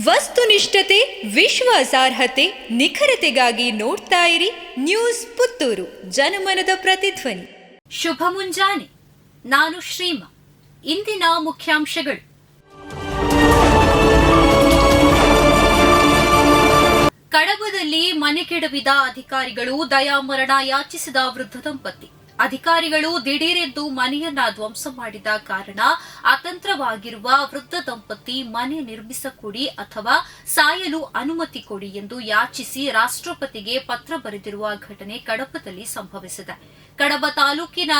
ವಸ್ತುನಿಷ್ಠತೆ, ವಿಶ್ವಾಸಾರ್ಹತೆ, ನಿಖರತೆಗಾಗಿ ನೋಡ್ತಾ ಇರಿ ನ್ಯೂಸ್ ಪುತ್ತೂರು, ಜನಮನದ ಪ್ರತಿಧ್ವನಿ. ಶುಭ ಮುಂಜಾನೆ. ನಾನು ಶ್ರೀಮಾ. ಇಂದಿನ ಮುಖ್ಯಾಂಶಗಳು: ಕಡಬದಲ್ಲಿ ಮನೆ ಕೆಡವಿದ ಅಧಿಕಾರಿಗಳು, ದಯಾಮರಣ ಯಾಚಿಸಿದ ವೃದ್ಧ ದಂಪತಿ. ಅಧಿಕಾರಿಗಳು ದಿಢೀರೆಂದು ಮನೆಯನ್ನ ಧ್ವಂಸ ಮಾಡಿದ ಕಾರಣ ಅತಂತ್ರವಾಗಿರುವ ವೃದ್ಧ ದಂಪತಿ ಮನೆ ನಿರ್ಮಿಸಿಕೊಡಿ ಅಥವಾ ಸಾಯಲು ಅನುಮತಿ ಕೊಡಿ ಎಂದು ಯಾಚಿಸಿ ರಾಷ್ಟ್ರಪತಿಗೆ ಪತ್ರ ಬರೆದಿರುವ ಘಟನೆ ಕಡಬದಲ್ಲಿ ಸಂಭವಿಸಿದೆ. ಕಡಬ ತಾಲೂಕಿನ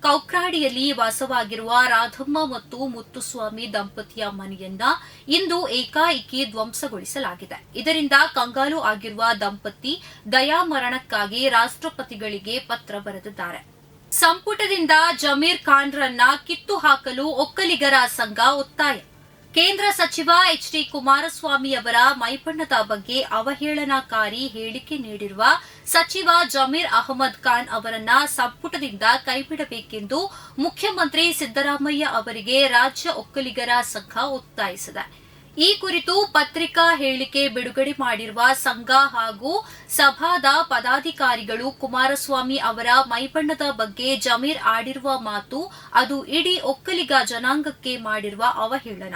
ಕೌಕ್ರಾಡಿಯಲ್ಲಿ ವಾಸವಾಗಿರುವ ರಾಧಮ್ಮ ಮತ್ತು ಮುತ್ತುಸ್ವಾಮಿ ದಂಪತಿಯ ಮನೆಯನ್ನ ಇಂದು ಏಕಾಏಕಿ ಧ್ವಂಸಗೊಳಿಸಲಾಗಿದೆ. ಇದರಿಂದ ಕಂಗಾಲು ಆಗಿರುವ ದಂಪತಿ ದಯಾಮರಣಕ್ಕಾಗಿ ರಾಷ್ಟ್ರಪತಿಗಳಿಗೆ ಪತ್ರ ಬರೆದಿದ್ದಾರೆ. ಸಂಪುಟದಿಂದ ಜಮೀರ್ ಖಾನ್ರನ್ನ ಕಿತ್ತು ಹಾಕಲು ಒಕ್ಕಲಿಗರ ಸಂಘ ಒತ್ತಾಯ. ಕೇಂದ್ರ ಸಚಿವ ಎಚ್.ಡಿ. ಕುಮಾರಸ್ವಾಮಿ ಅವರ ಮೈಬಣ್ಣದ ಬಗ್ಗೆ ಅವಹೇಳನಕಾರಿ ಹೇಳಿಕೆ ನೀಡಿರುವ ಸಚಿವ ಜಮೀರ್ ಅಹಮದ್ ಖಾನ್ ಅವರನ್ನ ಸಂಪುಟದಿಂದ ಕೈಬಿಡಬೇಕೆಂದು ಮುಖ್ಯಮಂತ್ರಿ ಸಿದ್ದರಾಮಯ್ಯ ಅವರಿಗೆ ರಾಜ್ಯ ಒಕ್ಕಲಿಗರ ಸಂಘ ಒತ್ತಾಯಿಸಿದೆ. ಈ ಕುರಿತು ಪತ್ರಿಕಾ ಹೇಳಿಕೆ ಬಿಡುಗಡೆ ಮಾಡಿರುವ ಸಂಘ ಹಾಗೂ ಸಭಾದ ಪದಾಧಿಕಾರಿಗಳು, ಕುಮಾರಸ್ವಾಮಿ ಅವರ ಮೈಬಣ್ಣದ ಬಗ್ಗೆ ಜಮೀರ್ ಆಡಿರುವ ಮಾತು ಅದು ಇಡೀ ಒಕ್ಕಲಿಗ ಜನಾಂಗಕ್ಕೆ ಮಾಡಿರುವ ಅವಹೇಳನ.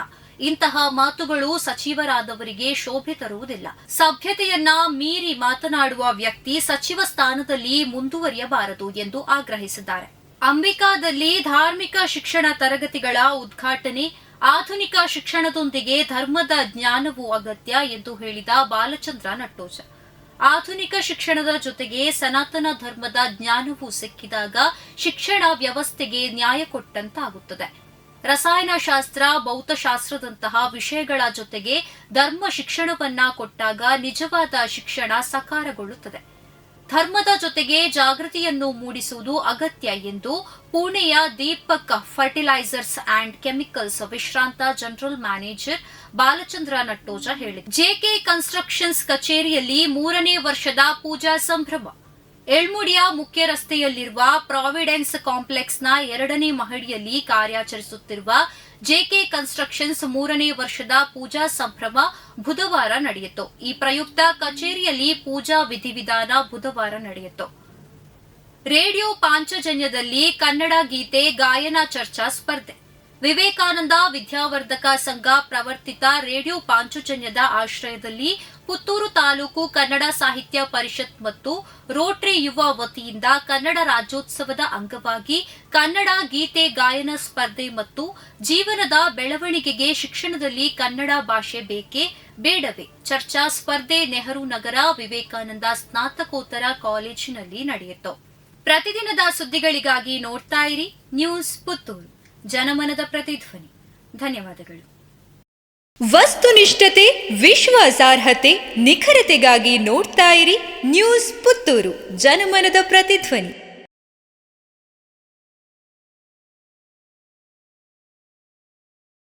ಇಂತಹ ಮಾತುಗಳು ಸಚಿವರಾದವರಿಗೆ ಶೋಭೆ ತರುವುದಿಲ್ಲ. ಸಭ್ಯತೆಯನ್ನ ಮೀರಿ ಮಾತನಾಡುವ ವ್ಯಕ್ತಿ ಸಚಿವ ಸ್ಥಾನದಲ್ಲಿ ಮುಂದುವರಿಯಬಾರದು ಎಂದು ಆಗ್ರಹಿಸಿದ್ದಾರೆ. ಅಂಬಿಕಾದಲ್ಲಿ ಧಾರ್ಮಿಕ ಶಿಕ್ಷಣ ತರಗತಿಗಳ ಉದ್ಘಾಟನೆ. ಆಧುನಿಕ ಶಿಕ್ಷಣದೊಂದಿಗೆ ಧರ್ಮದ ಜ್ಞಾನವೂ ಅಗತ್ಯ ಎಂದು ಹೇಳಿದ ಬಾಲಚಂದ್ರ ನಟ್ಟೋಜ. ಆಧುನಿಕ ಶಿಕ್ಷಣದ ಜೊತೆಗೆ ಸನಾತನ ಧರ್ಮದ ಜ್ಞಾನವೂ ಸಿಕ್ಕಿದಾಗ ಶಿಕ್ಷಣ ವ್ಯವಸ್ಥೆಗೆ ನ್ಯಾಯ ಕೊಟ್ಟಂತಾಗುತ್ತದೆ. ರಸಾಯನಶಾಸ್ತ್ರ, ಭೌತಶಾಸ್ತ್ರದಂತಹ ವಿಷಯಗಳ ಜೊತೆಗೆ ಧರ್ಮ ಶಿಕ್ಷಣವನ್ನ ಕೊಟ್ಟಾಗ ನಿಜವಾದ ಶಿಕ್ಷಣ ಸಾಕಾರಗೊಳ್ಳುತ್ತದೆ. ಧರ್ಮದ ಜೊತೆಗೆ ಜಾಗೃತಿಯನ್ನು ಮೂಡಿಸುವುದು ಅಗತ್ಯ ಎಂದು ಪುಣೆಯ ದೀಪಕ್ ಫರ್ಟಿಲೈಸರ್ಸ್ ಅಂಡ್ ಕೆಮಿಕಲ್ಸ್ ವಿಶ್ರಾಂತ ಜನರಲ್ ಮ್ಯಾನೇಜರ್ ಬಾಲಚಂದ್ರ ನಟ್ಟೋಜ ಹೇಳಿದರು. ಜೆಕೆ ಕನ್ಸ್ಟ್ರಕ್ಷನ್ಸ್ ಕಚೇರಿಯಲ್ಲಿ 3ನೇ ವರ್ಷದ ಪೂಜಾ ಸಂಭ್ರಮ. ಎಳ್ಮುಡಿಯ ಮುಖ್ಯ ರಸ್ತೆಯಲ್ಲಿರುವ ಪ್ರಾವಿಡೆನ್ಸ್ ಕಾಂಪ್ಲೆಕ್ಸ್ನ 2ನೇ ಮಹಡಿಯಲ್ಲಿ ಕಾರ್ಯಾಚರಿಸುತ್ತಿರುವ ಜೆಕೆ ಕನ್ಸ್ಟ್ರಕ್ಷನ್ಸ್ 3ನೇ ವರ್ಷದ ಪೂಜಾ ಸಂಭ್ರಮ ಬುಧವಾರ ನಡೆಯಿತು. ಈ ಪ್ರಯುಕ್ತ ಕಚೇರಿಯಲ್ಲಿ ಪೂಜಾ ವಿಧಿವಿಧಾನ ಬುಧವಾರ ನಡೆಯಿತು. ರೇಡಿಯೋ ಪಾಂಚಜನ್ಯದಲ್ಲಿ ಕನ್ನಡ ಗೀತೆ ಗಾಯನ ಚರ್ಚಾ ಸ್ಪರ್ಧೆ. ವಿವೇಕಾನಂದ ವಿದ್ಯಾವರ್ಧಕ ಸಂಘ ಪ್ರವರ್ತಿತ ರೇಡಿಯೋ ಪಾಂಚಜನ್ಯದ ಆಶ್ರಯದಲ್ಲಿ ಪುತ್ತೂರು ತಾಲೂಕು ಕನ್ನಡ ಸಾಹಿತ್ಯ ಪರಿಷತ್ ಮತ್ತು ರೋಟರಿ ಯುವ ವತಿಯಿಂದ ಕನ್ನಡ ರಾಜ್ಯೋತ್ಸವದ ಅಂಗವಾಗಿ ಕನ್ನಡ ಗೀತೆ ಗಾಯನ ಸ್ಪರ್ಧೆ ಮತ್ತು ಜೀವನದ ಬೆಳವಣಿಗೆಗೆ ಶಿಕ್ಷಣದಲ್ಲಿ ಕನ್ನಡ ಭಾಷೆ ಬೇಕೇ ಬೇಡವೇ ಚರ್ಚಾ ಸ್ಪರ್ಧೆ ನೆಹರು ನಗರ ವಿವೇಕಾನಂದ ಸ್ನಾತಕೋತ್ತರ ಕಾಲೇಜಿನಲ್ಲಿ ನಡೆಯಿತು. ಪ್ರತಿದಿನದ ಸುದ್ದಿಗಳಿಗಾಗಿ ನೋಡ್ತಾ ಇರಿ ನ್ಯೂಸ್ ಪುತ್ತೂರು, ಜನಮನದ ಪ್ರತಿಧ್ವನಿ. ಧನ್ಯವಾದಗಳು. ವಸ್ತುನಿಷ್ಠತೆ, ವಿಶ್ವಾಸಾರ್ಹತೆ, ನಿಖರತೆಗಾಗಿ ನೋಡ್ತಾ ಇರಿ ನ್ಯೂಸ್ ಪುತ್ತೂರು, ಜನಮನದ ಪ್ರತಿಧ್ವನಿ.